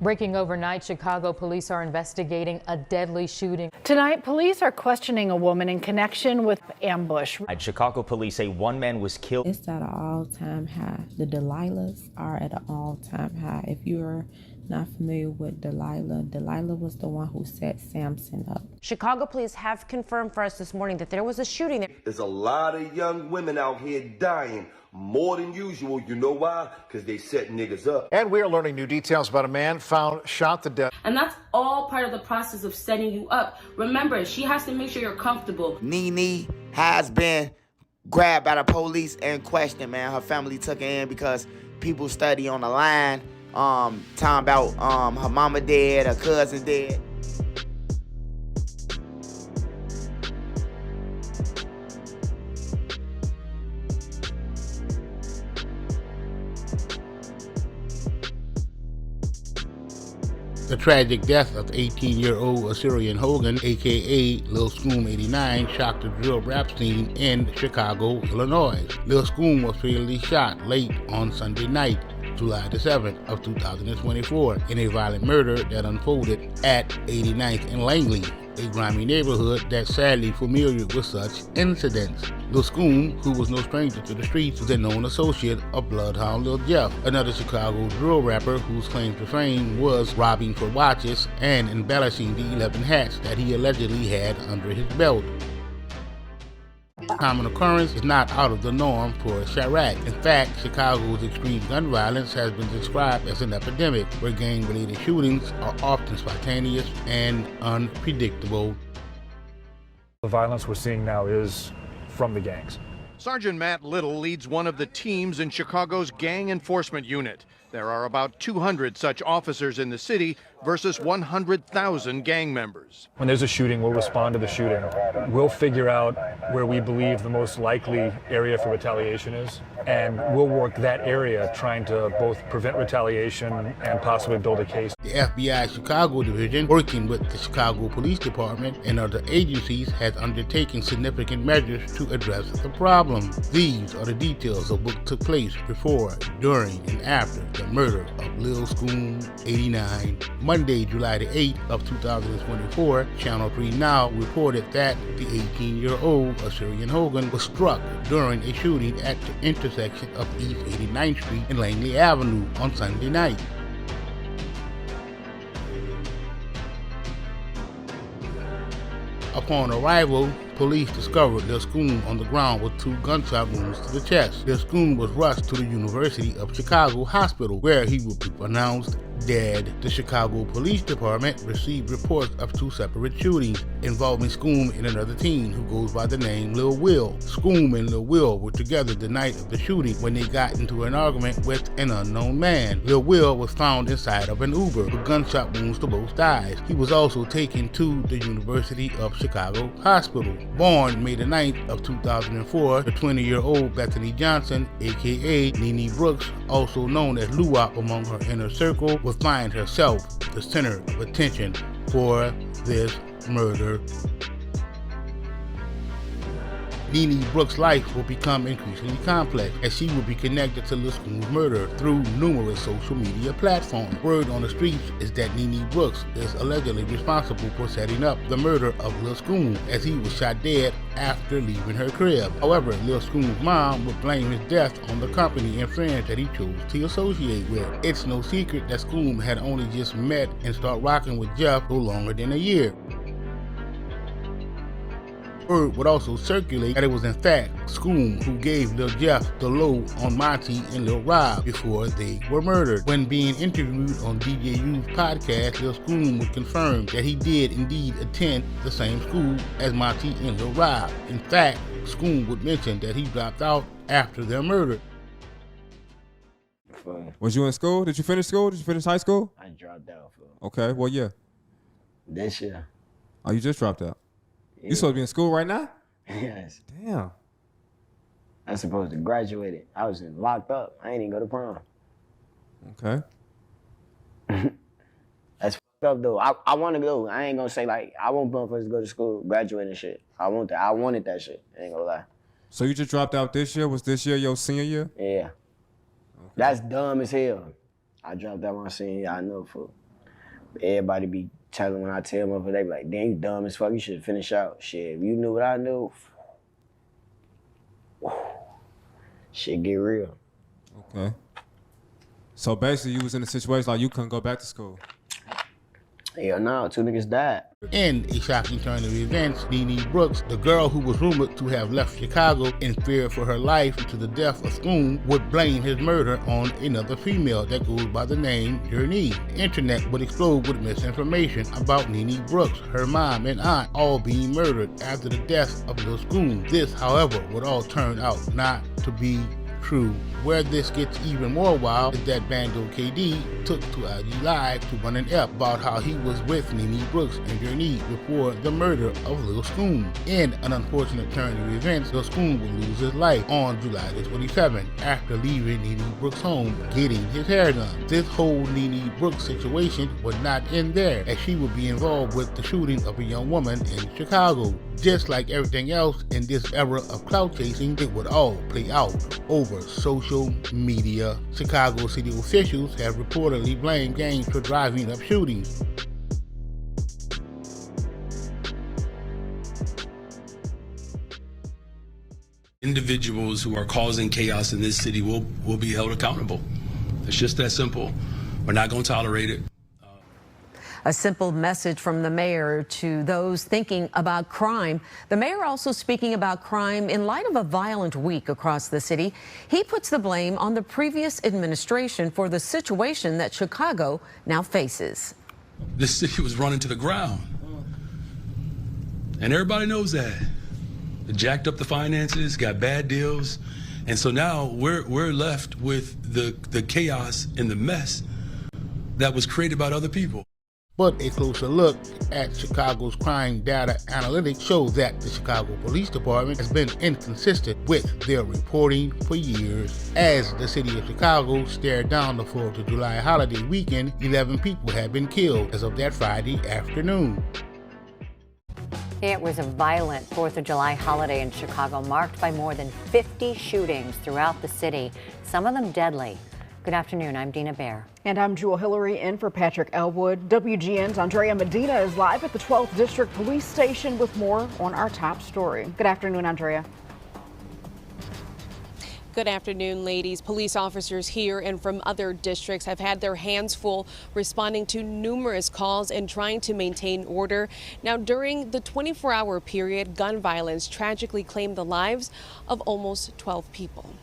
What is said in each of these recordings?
Breaking overnight, Chicago police are investigating a deadly shooting. Tonight, police are questioning a woman in connection with ambush. Chicago police say one man was killed. It's at an all-time high. The Delilahs are at an all-time high. If you're not familiar with Delilah was the one who set Samson up. Chicago police have confirmed for us this morning that there was a shooting there. There's a lot of young women out here dying. More than usual. You know why? Because they set niggas up. And we are learning new details about a man found shot to death. And that's all part of the process of setting you up. Remember, she has to make sure you're comfortable. Nene has been grabbed by the police and questioned, man. Her family took her in because people study on the line, talking about her mama dead, her cousin dead. The tragic death of 18-year-old Assyrian Hogan, a.k.a. Lil Scoom89, shocked the drill rap scene in Chicago, Illinois. Lil Scom was fatally shot late on Sunday night, July the 7th of 2024, in a violent murder that unfolded at 89th and Langley, a grimy neighborhood that's sadly familiar with such incidents. Lil Scom, who was no stranger to the streets, was a known associate of Bloodhound Lil Jeff, another Chicago drill rapper whose claim to fame was robbing for watches and embellishing the 11 hats that he allegedly had under his belt. Common occurrence is not out of the norm for Chirac. In fact, Chicago's extreme gun violence has been described as an epidemic, where gang-related shootings are often spontaneous and unpredictable. The violence we're seeing now is from the gangs. Sergeant Matt Little leads one of the teams in Chicago's gang enforcement unit. There are about 200 such officers in the city versus 100,000 gang members. When there's a shooting, we'll respond to the shooting. We'll figure out where we believe the most likely area for retaliation is, and we'll work that area trying to both prevent retaliation and possibly build a case. The FBI Chicago Division, working with the Chicago Police Department and other agencies, has undertaken significant measures to address the problem. These are the details of what took place before, during, and after the murder of Lil Scoom89. Monday, July the 8th of 2024, Channel 3 Now reported that the 18-year-old Assyrian Hogan was struck during a shooting at the intersection of East 89th Street and Langley Avenue on Sunday night. Upon arrival, police discovered Lil Scom on the ground with 2 gunshot wounds to the chest. Lil Scom was rushed to the University of Chicago Hospital, where he would be pronounced dead. The Chicago Police Department received reports of 2 separate shootings involving Scom and another teen who goes by the name Lil Will. Scom and Lil Will were together the night of the shooting when they got into an argument with an unknown man. Lil Will was found inside of an Uber with gunshot wounds to both thighs. He was also taken to the University of Chicago Hospital. Born May the 9th of 2004, the 20-year-old Bethany Johnson, aka Nene Brooks, also known as Luwop among her inner circle, would find herself the center of attention for this murder. Nene Brooks' life will become increasingly complex as she will be connected to Lil Scom's murder through numerous social media platforms. Word on the streets is that Nene Brooks is allegedly responsible for setting up the murder of Lil Scom, as he was shot dead after leaving her crib. However, Lil Scom's mom would blame his death on the company and friends that he chose to associate with. It's no secret that Scom had only just met and started rocking with Jeff no longer than a year. Word would also circulate that it was in fact Scom who gave Lil Jeff the low on Monty and Lil Rob before they were murdered. When being interviewed on DJ U's podcast, Lil Scom would confirm that he did indeed attend the same school as Monty and Lil Rob. In fact, Scom would mention that he dropped out after their murder. Was you in school? Did you finish school? Did you finish high school? I dropped out. Okay, well, yeah. This year. Oh, you just dropped out? Yeah. You supposed to be in school right now? Yes. Damn. I'm supposed to graduate it. I was locked up. I ain't even go to prom. Okay. That's fucked up though. I want to go. I ain't gonna say like I want motherfuckers to go to school, graduate and shit. I want that. I wanted that shit. I ain't gonna lie. So you just dropped out this year? Was this year your senior year? Yeah. Okay. That's dumb as hell. I dropped out my senior year. I know for. Everybody be telling when I tell them, they be like, dang, you dumb as fuck, you should finish out. Shit, if you knew what I knew, shit get real. Okay. So basically, you was in a situation like you couldn't go back to school. Hell no, 2 niggas died. In a shocking turn of events, Nene Brooks, the girl who was rumored to have left Chicago in fear for her life due to the death of Scoom, would blame his murder on another female that goes by the name Journey. The internet would explode with misinformation about Nene Brooks, her mom and aunt all being murdered after the death of Lil Scoom. This, however, would all turn out not to be true. Where this gets even more wild is that Bando KD took to IG Live to run an ep about how he was with Nene Brooks and Journey before the murder of Lil Scoom. In an unfortunate turn of events, Lil Scoom would lose his life on July the 27th after leaving Nene Brooks' home getting his hair done. This whole Nene Brooks situation would not end there, as she would be involved with the shooting of a young woman in Chicago. Just like everything else in this era of clout chasing, it would all play out over social media. Chicago city officials have reportedly blamed gangs for driving up shootings. Individuals who are causing chaos in this city will be held accountable. It's just that simple. We're not going to tolerate it. A simple message from the mayor to those thinking about crime. The mayor also speaking about crime in light of a violent week across the city. He puts the blame on the previous administration for the situation that Chicago now faces. This city was running to the ground. And everybody knows that. It jacked up the finances, got bad deals. And so now we're left with the chaos and the mess that was created by other people. But a closer look at Chicago's crime data analytics shows that the Chicago Police Department has been inconsistent with their reporting for years. As the city of Chicago stared down the 4th of July holiday weekend, 11 people have been killed as of that Friday afternoon. It was a violent 4th of July holiday in Chicago, marked by more than 50 shootings throughout the city, some of them deadly. Good afternoon, I'm Dina Baer. And I'm Jewel Hillary in for Patrick Elwood. WGN's Andrea Medina is live at the 12th District Police Station with more on our top story. Good afternoon, Andrea. Good afternoon, ladies. Police officers here and from other districts have had their hands full responding to numerous calls and trying to maintain order. Now, during the 24-hour period, gun violence tragically claimed the lives of almost 12 people.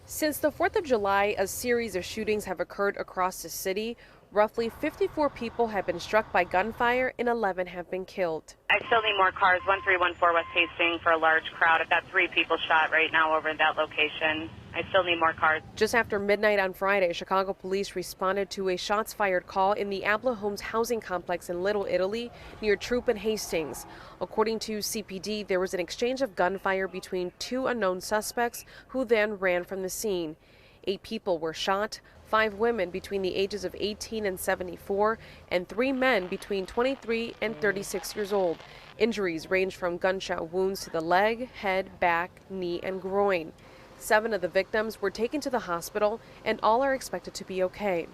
Since the 4th of July, a series of shootings have occurred across the city. Roughly 54 people have been struck by gunfire and 11 have been killed. I still need more cars. 1314 West Hastings for a large crowd. I've got 3 people shot right now over at that location. I still need more cars. Just after midnight on Friday, Chicago police responded to a shots fired call in the Abla Homes housing complex in Little Italy near Troop and Hastings. According to CPD, there was an exchange of gunfire between 2 unknown suspects who then ran from the scene. 8 people were shot, 5 women between the ages of 18 and 74, and 3 men between 23 and 36 years old. Injuries range from gunshot wounds to the leg, head, back, knee, and groin. 7 of the victims were taken to the hospital, and all are expected to be okay.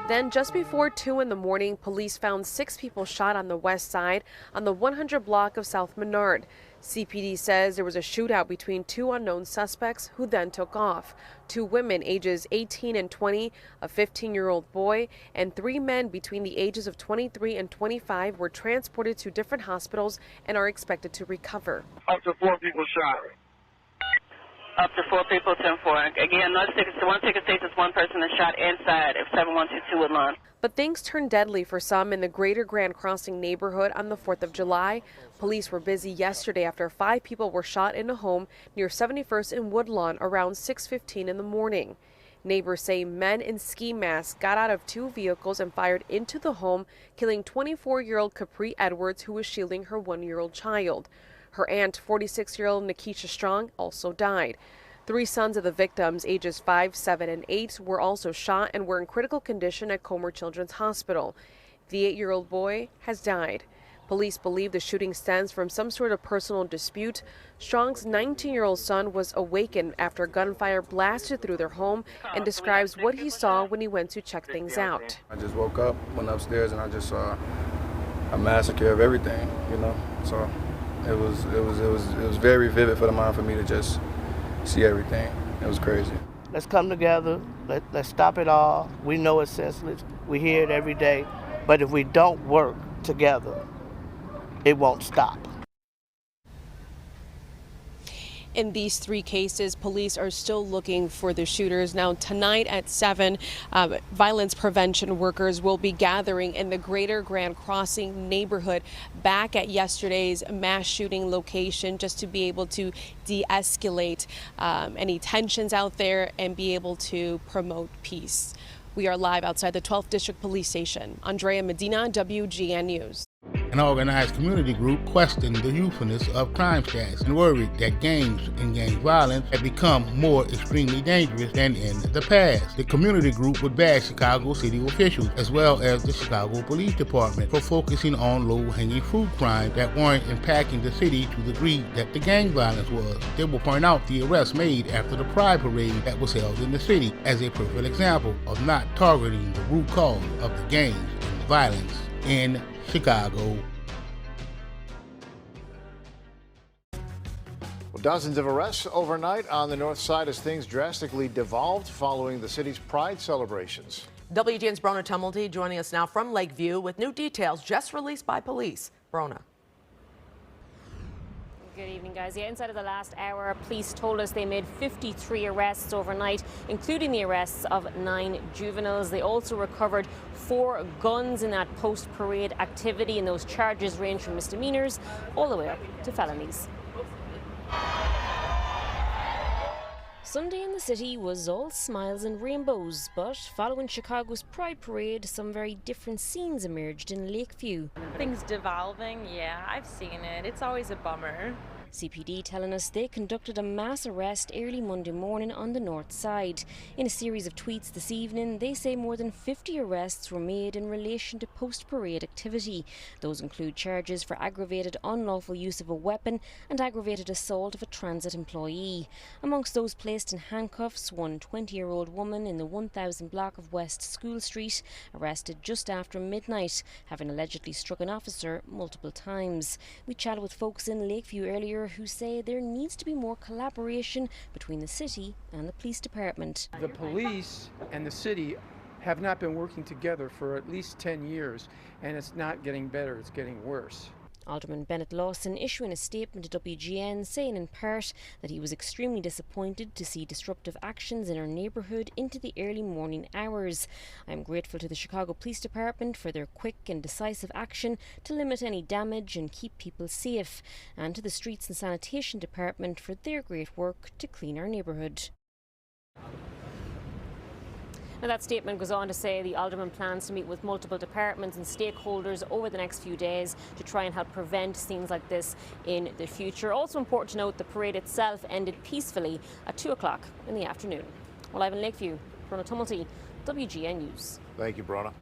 Then, just before 2 in the morning, police found 6 people shot on the west side on the 100 block of South Menard. CPD says there was a shootout between 2 unknown suspects who then took off. 2 women ages 18 and 20, a 15-year-old boy, and 3 men between the ages of 23 and 25 were transported to different hospitals and are expected to recover. Up to 4 people shot. Up to 4 people, 10-4. Again, one ticket states is 1 person is shot inside of 7122 Woodlawn. But things turned deadly for some in the greater Grand Crossing neighborhood on the 4th of July. Police were busy yesterday after 5 people were shot in a home near 71st and Woodlawn around 6:15 in the morning. Neighbors say men in ski masks got out of 2 vehicles and fired into the home, killing 24-year-old Capri Edwards, who was shielding her 1-year-old child. Her aunt, 46-year-old Nikisha Strong, also died. 3 sons of the victims, ages 5, 7, and 8, were also shot and were in critical condition at Comer Children's Hospital. The 8-year-old boy has died. Police believe the shooting stems from some sort of personal dispute. Strong's 19-year-old son was awakened after gunfire blasted through their home and describes what he saw when he went to check things out. I just woke up, went upstairs, and I just saw a massacre of everything, you know. So it was very vivid for the mind for me to just see everything. It was crazy. Let's come together. Let's stop it all. We know it's senseless. We hear it every day. But if we don't work together, it won't stop. In these 3 cases, police are still looking for the shooters. Now, tonight at 7, violence prevention workers will be gathering in the Greater Grand Crossing neighborhood back at yesterday's mass shooting location, just to be able to de-escalate any tensions out there and be able to promote peace. We are live outside the 12th District Police Station. Andrea Medina, WGN News. An organized community group questioned the youthfulness of crime stats and worried that gangs and gang violence had become more extremely dangerous than in the past. The community group would bash Chicago city officials as well as the Chicago Police Department for focusing on low-hanging fruit crimes that weren't impacting the city to the degree that the gang violence was. They will point out the arrests made after the Pride Parade that was held in the city as a perfect example of not targeting the root cause of the gangs and violence in Chicago. Well, dozens of arrests overnight on the north side as things drastically devolved following the city's Pride celebrations. WGN's Brona Tumulty joining us now from Lakeview with new details just released by police. Brona. Good evening, guys. Yeah, inside of the last hour, police told us they made 53 arrests overnight, including the arrests of 9 juveniles. They also recovered 4 guns in that post-parade activity, and those charges range from misdemeanors all the way up to felonies. Sunday in the city was all smiles and rainbows, but following Chicago's Pride Parade, some very different scenes emerged in Lakeview. Things devolving, yeah, I've seen it. It's always a bummer. CPD telling us they conducted a mass arrest early Monday morning on the north side. In a series of tweets this evening, they say more than 50 arrests were made in relation to post-parade activity. Those include charges for aggravated unlawful use of a weapon and aggravated assault of a transit employee. Amongst those placed in handcuffs, one 20-year-old woman in the 1000 block of West School Street, arrested just after midnight, having allegedly struck an officer multiple times. We chatted with folks in Lakeview earlier who say there needs to be more collaboration between the city and the police department. The police and the city have not been working together for at least 10 years, and it's not getting better, it's getting worse. Alderman Bennett Lawson issuing a statement to WGN saying in part that he was extremely disappointed to see disruptive actions in our neighbourhood into the early morning hours. I am grateful to the Chicago Police Department for their quick and decisive action to limit any damage and keep people safe, and to the Streets and Sanitation Department for their great work to clean our neighbourhood. Now, that statement goes on to say the Alderman plans to meet with multiple departments and stakeholders over the next few days to try and help prevent scenes like this in the future. Also important to note, the parade itself ended peacefully at 2 o'clock in the afternoon. Well, live in Lakeview, Brona Tumulty, WGN News. Thank you, Brona.